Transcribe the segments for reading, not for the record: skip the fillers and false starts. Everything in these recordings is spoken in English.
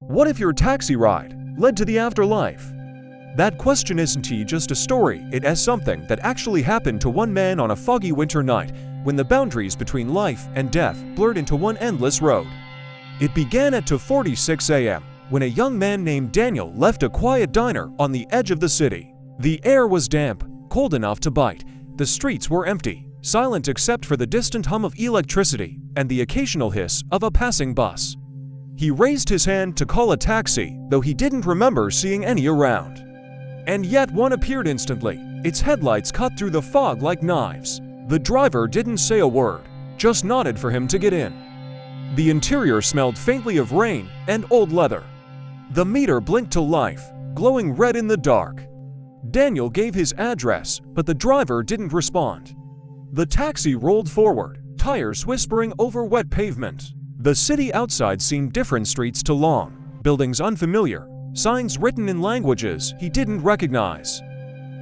What if your taxi ride led to the afterlife? That question isn't just a story, it is something that actually happened to one man on a foggy winter night when the boundaries between life and death blurred into one endless road. It began at 2:46 a.m. when a young man named Daniel left a quiet diner on the edge of the city. The air was damp, cold enough to bite. The streets were empty, silent except for the distant hum of electricity and the occasional hiss of a passing bus. He raised his hand to call a taxi, though he didn't remember seeing any around. And yet one appeared instantly, its headlights cut through the fog like knives. The driver didn't say a word, just nodded for him to get in. The interior smelled faintly of rain and old leather. The meter blinked to life, glowing red in the dark. Daniel gave his address, but the driver didn't respond. The taxi rolled forward, tires whispering over wet pavement. The city outside seemed different, streets too long, buildings unfamiliar, signs written in languages he didn't recognize.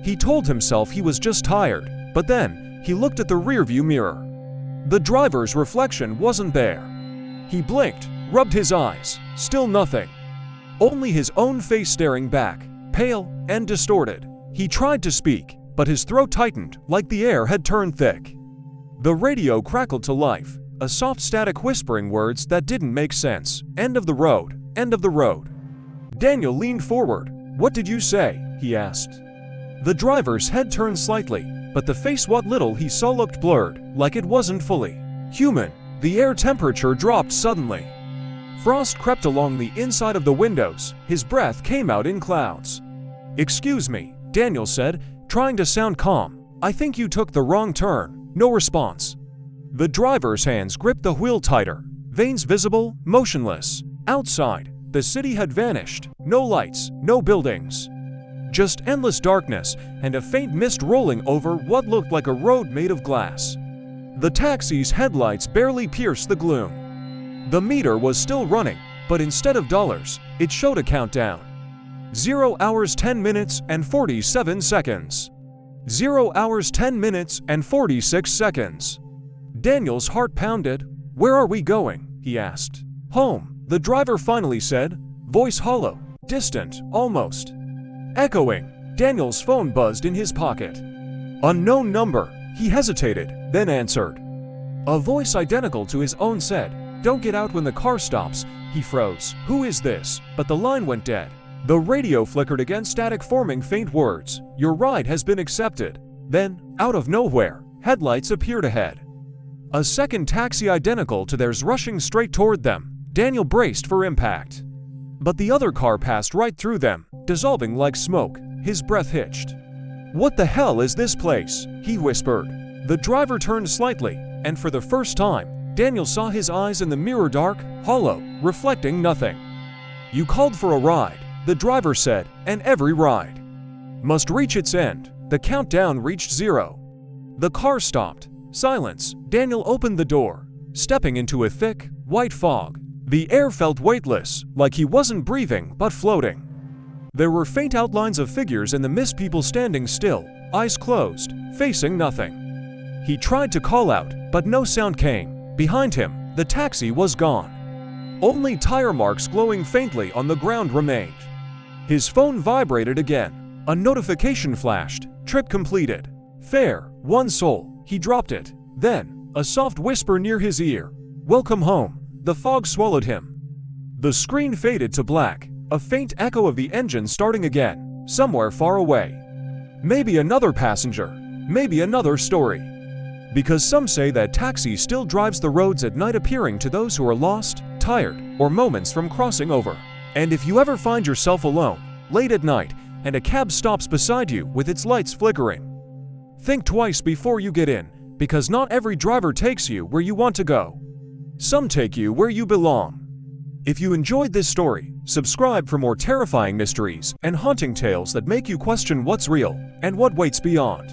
He told himself he was just tired, but then he looked at the rearview mirror. The driver's reflection wasn't there. He blinked, rubbed his eyes, still nothing. Only his own face staring back, pale and distorted. He tried to speak, but his throat tightened like the air had turned thick. The radio crackled to life, a soft static whispering words that didn't make sense. End of the road, end of the road. Daniel leaned forward. "What did you say?" he asked. The driver's head turned slightly, but the face, what little he saw, looked blurred, like it wasn't fully human. The air temperature dropped suddenly. Frost crept along the inside of the windows, his breath came out in clouds. "Excuse me," Daniel said, trying to sound calm. "I think you took the wrong turn." No response. The driver's hands gripped the wheel tighter, veins visible, motionless. Outside, the city had vanished. No lights, no buildings. Just endless darkness and a faint mist rolling over what looked like a road made of glass. The taxi's headlights barely pierced the gloom. The meter was still running, but instead of dollars, it showed a countdown. 0 hours 10 minutes and 47 seconds. 0 hours 10 minutes and 46 seconds. Daniel's heart pounded. "Where are we going?" he asked. "Home," the driver finally said, voice hollow, distant, almost echoing. Daniel's phone buzzed in his pocket. Unknown number. He hesitated, then answered. A voice identical to his own said, "Don't get out when the car stops." He froze. "Who is this?" But the line went dead. The radio flickered again, static forming faint words. "Your ride has been accepted." Then, out of nowhere, headlights appeared ahead. A second taxi identical to theirs rushing straight toward them. Daniel braced for impact. But the other car passed right through them, dissolving like smoke. His breath hitched. "What the hell is this place?" he whispered. The driver turned slightly, and for the first time, Daniel saw his eyes in the mirror, dark, hollow, reflecting nothing. "You called for a ride," the driver said, "and every ride must reach its end." The countdown reached 0. The car stopped. Silence. Daniel opened the door, stepping into a thick, white fog. The air felt weightless, like he wasn't breathing but floating. There were faint outlines of figures in the mist, people standing still, eyes closed, facing nothing. He tried to call out, but no sound came. Behind him, the taxi was gone. Only tire marks glowing faintly on the ground remained. His phone vibrated again. A notification flashed. Trip completed. Fare, one soul. He dropped it. Then, a soft whisper near his ear. "Welcome home." The fog swallowed him. The screen faded to black, a faint echo of the engine starting again, somewhere far away. Maybe another passenger. Maybe another story. Because some say that taxi still drives the roads at night, appearing to those who are lost, tired, or moments from crossing over. And if you ever find yourself alone, late at night, and a cab stops beside you with its lights flickering, think twice before you get in, because not every driver takes you where you want to go. Some take you where you belong. If you enjoyed this story, subscribe for more terrifying mysteries and haunting tales that make you question what's real and what waits beyond.